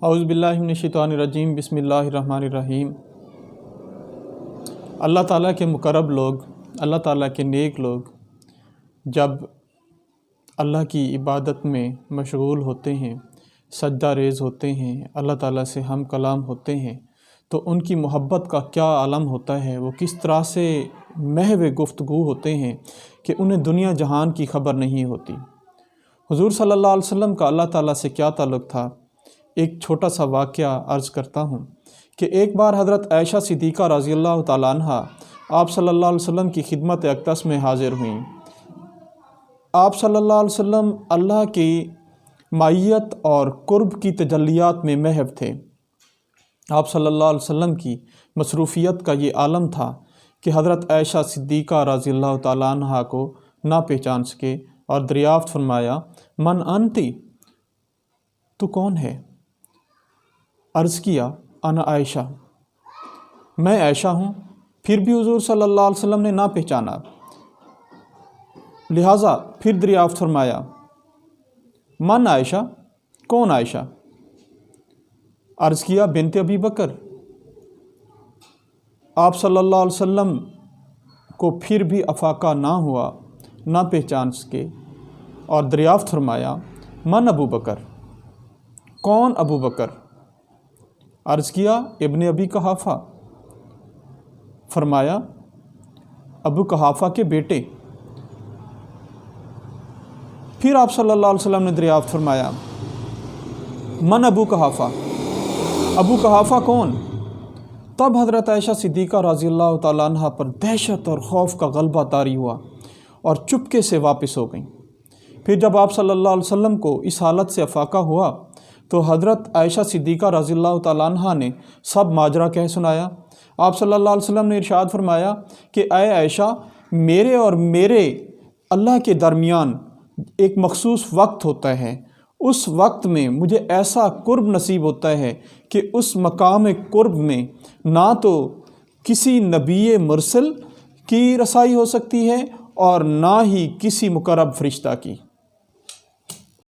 اعوذ باللہ من الشیطان الرجیم بسم اللہ الرحمن الرحیم۔ اللہ تعالیٰ کے مقرب لوگ، اللہ تعالیٰ کے نیک لوگ جب اللہ کی عبادت میں مشغول ہوتے ہیں، سجدہ ریز ہوتے ہیں، اللہ تعالیٰ سے ہم کلام ہوتے ہیں، تو ان کی محبت کا کیا عالم ہوتا ہے، وہ کس طرح سے محو گفتگو ہوتے ہیں کہ انہیں دنیا جہان کی خبر نہیں ہوتی۔ حضور صلی اللہ علیہ وسلم کا اللہ تعالیٰ سے کیا تعلق تھا؟ ایک چھوٹا سا واقعہ عرض کرتا ہوں کہ ایک بار حضرت عائشہ صدیقہ رضی اللہ تعالیٰ عنہ آپ صلی اللہ علیہ وسلم کی خدمت اقدس میں حاضر ہوئیں۔ آپ صلی اللہ علیہ وسلم اللہ کی معیت اور قرب کی تجلیات میں محو تھے۔ آپ صلی اللہ علیہ وسلم کی مصروفیت کا یہ عالم تھا کہ حضرت عائشہ صدیقہ رضی اللہ تعالیٰ عنہ کو نہ پہچان سکے اور دریافت فرمایا، من انتی، تو کون ہے؟ عرض کیا، انا عائشہ، میں عائشہ ہوں۔ پھر بھی حضور صلی اللہ علیہ وسلم نے نہ پہچانا، لہٰذا پھر دریافت فرمایا، من عائشہ، کون عائشہ؟ عرض کیا، بنت ابی بکر۔ آپ صلی اللہ علیہ وسلم کو پھر بھی افاقہ نہ ہوا، نہ پہچان سکے اور دریافت فرمایا، من ابو بکر، کون ابو بکر؟ عرض کیا، ابن ابی قحافہ۔ فرمایا، ابو قحافہ کے بیٹے۔ پھر آپ صلی اللہ علیہ وسلم نے دریافت فرمایا، من ابو قحافہ، ابو قحافہ کون؟ تب حضرت عائشہ صدیقہ رضی اللہ تعالیٰ عنہ پر دہشت اور خوف کا غلبہ طاری ہوا اور چپکے سے واپس ہو گئیں۔ پھر جب آپ صلی اللہ علیہ وسلم کو اس حالت سے افاقہ ہوا تو حضرت عائشہ صدیقہ رضی اللہ تعالیٰ عنہ نے سب ماجرا کہہ سنایا۔ آپ صلی اللہ علیہ وسلم نے ارشاد فرمایا کہ اے عائشہ، میرے اور میرے اللہ کے درمیان ایک مخصوص وقت ہوتا ہے، اس وقت میں مجھے ایسا قرب نصیب ہوتا ہے کہ اس مقام قرب میں نہ تو کسی نبی مرسل کی رسائی ہو سکتی ہے اور نہ ہی کسی مقرب فرشتہ کی۔